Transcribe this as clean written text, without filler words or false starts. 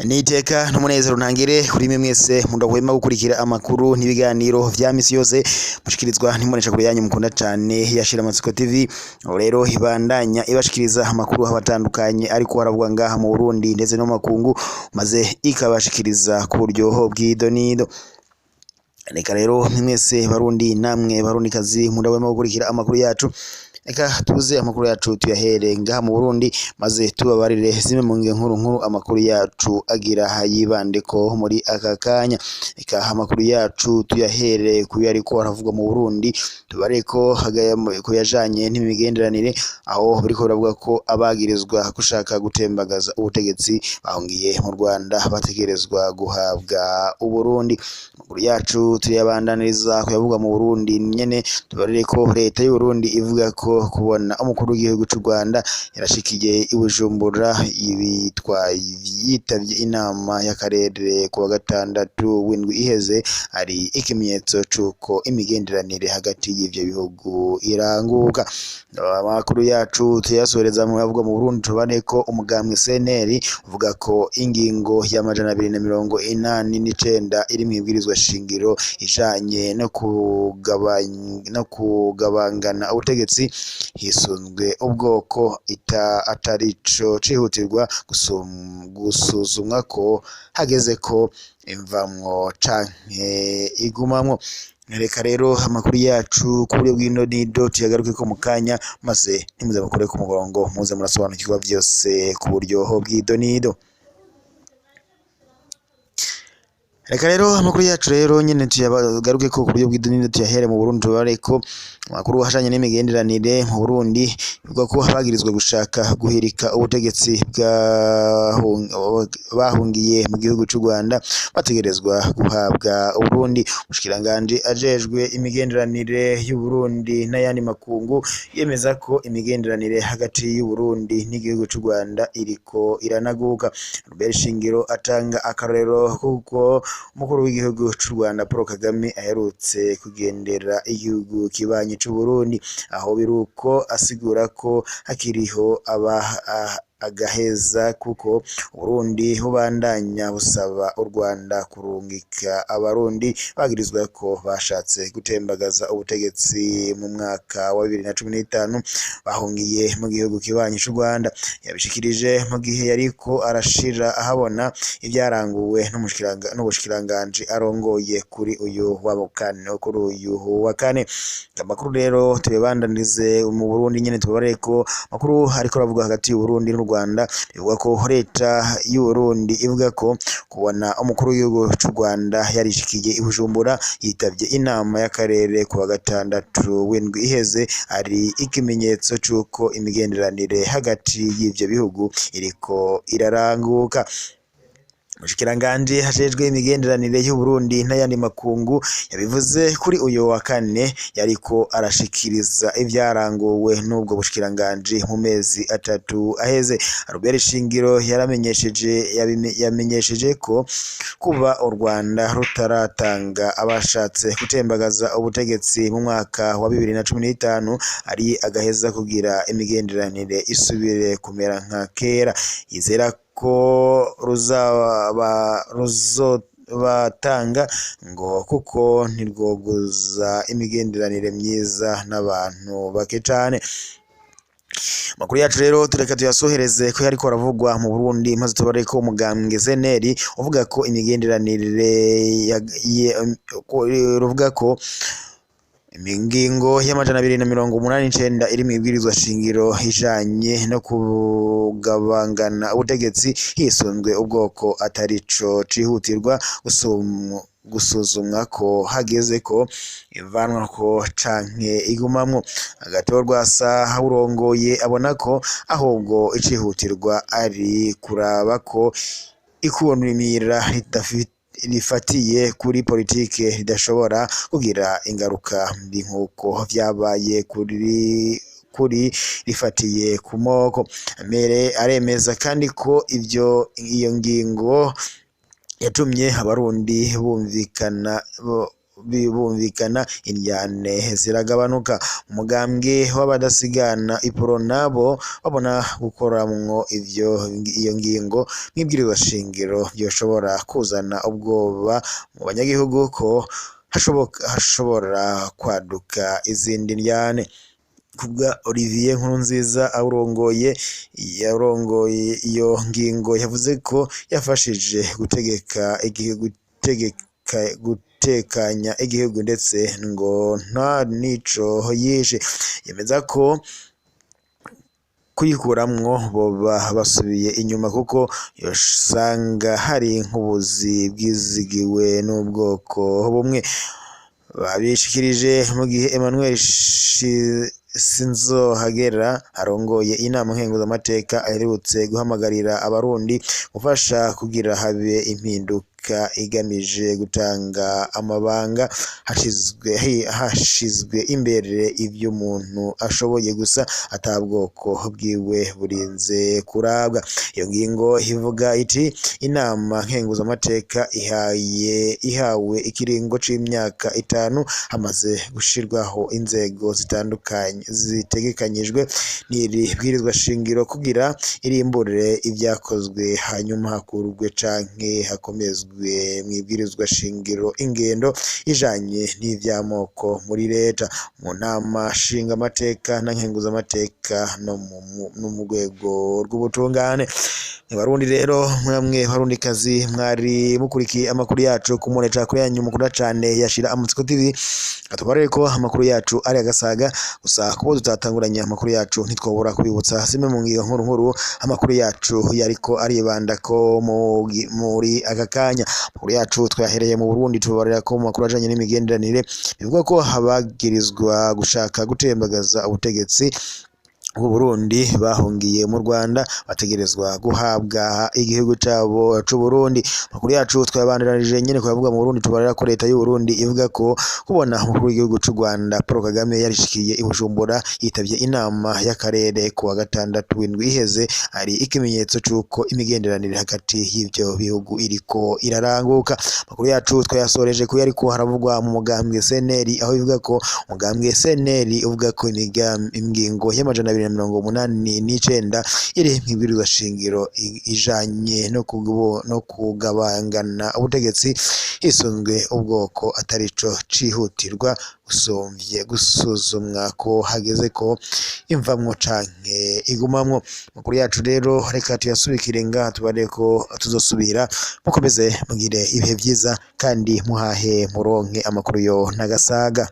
Niteka n'umunezero ntangire kuri mwe mwese mudahwema gukurikira amakuru n'ibiganiro vya misi yose mushikirizwa n'imbonesha kure yanyu mukunda cane yashira amatsiko TV. Rero ibandanya ibashikiriza amakuru abatandukanye ariko haravuga ngaha mu Burundi ndetse no makungu maze ikabashikiriza ku buryo bw'idonido. Reka rero mwese barundi namwe barundikazi mudahwema gukurikira amakuru yacu. Eka tuze amakuru yacu tuyahere ngaha mu Burundi maze tubabarire zimwe mu nkuru amakuru yacu agira yibandeko muri aka kanya. Eka amakuru yacu tuyahere kuyo ariko haravugwa mu Burundi tubareko ko yajanye n'imigenderanire aho bariko baravuga ko abagirizwa gushaka gutembagaza ubutegetsi bahungiye mu Rwanda bategerezwa guhabwa Uburundi. Amakuru yacu tuyabandaniriza kuyavugwa mu Burundi nyene tubarire ko leta y'u Burundi ivuga ko kubona umukuru w'igihugu cy'u Rwanda yarashikiye i Bujumbura yitavye inama y'akarere ku wa gatandatu w'indwi iheze ari ikimenyetso c'uko imigenderanire hagati y'ivyo bihugu iranguka. Amakuru yacu tuyasoreza mu bavugwa mu Burundi tubane ko umugambwe CNL uvuga ko ingingo y'amajana 289 iri mu ibwirizwa shingiro ijanye no kugabangana ubutegetsi hisunzwe ubwoko atarico cihutirwa gusuzumwa ko hageze ko imvamwo canke igumamwo. Reka rero amakuru yacu ku buryo bw'indonido tuyagaruke ko mu kanya maze ntimuze mukore ku murongo muze murasobanukirwa vyose ku buryo bw'idonido. Reka rero amakuru yacu rero nyene tuyagaruke ko ku buryo bw'idonido tuyahere mu Burundi tubareko amakuru hashanye n'imigenderanire mu Burundi bivuga ko abagirizwa gushaka guhirika ubutegetsi bahungiye mu gihugu cy'u Rwanda bategerezwa guhabwa Uburundi. Umushikiranganji ajejwe imigenderanire y'u Burundi n'ayandi makungu yemeza ko imigenderanire hagati y'u Burundi n'igihugu cy'u Rwanda iriko iranaguka. Robert Shingiro atanga akarorero kuko umukuru w'igihugu cy'u Rwanda Paul Kagame aherutse kugendera igihugu kibanyi cy'u Burundi aho biruko asigura ko hakiriho agaheza kuko Burundi bubandanya busaba u Rwanda kurungika abarundi bagirizwa ko bashatse gutembagaza ubutegetsi mu mwaka wa 2015 bahungiye mu gihugu kibanyi cy'u Rwanda. Yabishikirije mu gihe yariko arashira ahabona ibyaranguwe n'ubushikiranganje arongoye kuri uyu wa kane. Amakuru rero tubandanize mu Burundi nyene tubareko makuru hariko ravuga hagati y'u Burundi n'u Rwanda bivuga ko leta y'u Burundi ivuga ko kubona umukuru w'igihugu cy'u Rwanda yarishikiye i Bujumbura yitavye inama y'akarere ku wa gatandatu w'indwi iheze ari ikimenyetso c'uko imigenderanire hagati y'ivyo bihugu iriko iraranguka. Umushikiranganji hajejwe imigenderanire y'u Burundi n'ayandi makungu yabivuze kuri uyu wa kane yariko arashikiriza ivyaranguwe n'ubwo bushikiranganji mu mezi atatu aheze. Robert Shingiro yamenyesheje ko kuba u Rwanda rutaratanga abashatse gutembagaza ubutegetsi mu mwaka wa 2015 ari agaheza kugira imigenderanire isubire kumera nka kera. Yizera ko ruzobatanga ngo kuko ntirwoguza imigenderanire myiza n'abantu bake cane. Makuru yacu rero tureka tuyasohereze ko yariko aravugwa mu Burundi maze tubareko umugambwe CNL uvuga ko imigenderanire ruvuga ko ingingo y'amajana 289 iri mu ibwirizwa shingiro ijanye no kugabangana ubutegetsi hisunzwe ubwoko atarico cihutirwa gusuzumwa ko hageze ko ivanwa ko canke igumamwo. Agatorwa saha urongoye abona ko ahubwo icihutirwa ari kuraba ko ikunrimira rifatiye kuri politike ridashobora kugira ingaruka mbi nk'uko vyabaye kuri rifatiye ku moko. Aremeza kandi ko iyo ngingo yatumye abarundi bumvikana indyane ziragabanuka. Umugambwe w'abadasigana ipro nabo babona gukoramwo iyo ngingo nk'ibwirizwa shingiro byoshobora kuzana ubwoba mu banyagihugu ko hashobora kwaduka izindi ndyane. Kubwa Olivier Nkurunziza yarongoye iyo ngingo yavuze ko yafashije gutekanya igihugu ndetse ngo nta nico yishe. Yemeza ko kuyikuramwo boba basubiye inyuma kuko yosanga hari nk'ubuzi bwizigiwe n'ubwoko bumwe. Babishikirije mu gihe Emmanuel Sinzohagera arongoye inama nkenguzamateka aherutse guhamagarira abarundi gufasha kugira habe impinduka igamije gutanga amabanga hashizwe imbere ivyo umuntu ashoboye gusa atabwoko bwiwe burinze kurabwa. Iyo ngingo ivuga iti inama nkenguzamateka ihawe ikiringo c'imyaka 5 hamaze gushirwaho inzego zitandukanye zitegekanyijwe n'iri bwirizwa shingiro kugira irimbure ibyakozwe hanyuma hakurwe canke hakomezwe mwibwirizwa shingiro ingendo ijanye n'ivyamoko muri leta mu nama nshinga amateka na nkenguza amateka no mu rwego rw'ubutungane. Barundi rero mwamwe barundi kazi mwari mukurikiye amakuru yacu kumoneca kuri yanyu mukunda cane yashira Amatsiko TV. Atubarere ko amakuru yacu ari agasaga gusa kubo tutatanguranye amakuru yacu ntitwobora kubibutsa zimwe mu ngingo nkuru amakuru yacu yariko aribanda ko muri aka kanya. Amakuru yacu twahereye mu Burundi tubarera ko mu makuru ajanye n'imigenderanire bivuga ko habagirizwa gushaka gutembagaza ubutegetsi u Burundi bahungiye mu Rwanda bategerezwa guhabwa igihugu cabo c'u Burundi. Makuru yacu twabandanirije nyene kuvuga mu Burundi tubarera ko leta y'u Burundi ivuga ko kubona umukuru w'igihugu c'u Rwanda Paul Kagame yarishikiye i Bujumbura yitavye inama y'akarere ku wa gatandatu w'indwi iheze ari ikimenyetso c'uko imigenderanire hagati y'ivyo bihugu iriko iraranguka. Makuru yacu twayasoreje ko yariko haravugwa mu mugambwe CNL aho ivuga ko umugambwe CNL uvuga ko ingingo y'amajana 289 iri mwibwirizwa shingiro ijanye no kugabangana ubutegetsi hisunzwe ubwoko atarico cihutirwa usomvye gusuzumwa ko hageze ko imvamwo canke igumamwo. Makuru yacu rero reka tuyasubikire ngaha tubare ko tuzosubira mukomeze mugire ibihe vyiza kandi muhahe muronke amakuru yo nagasaga.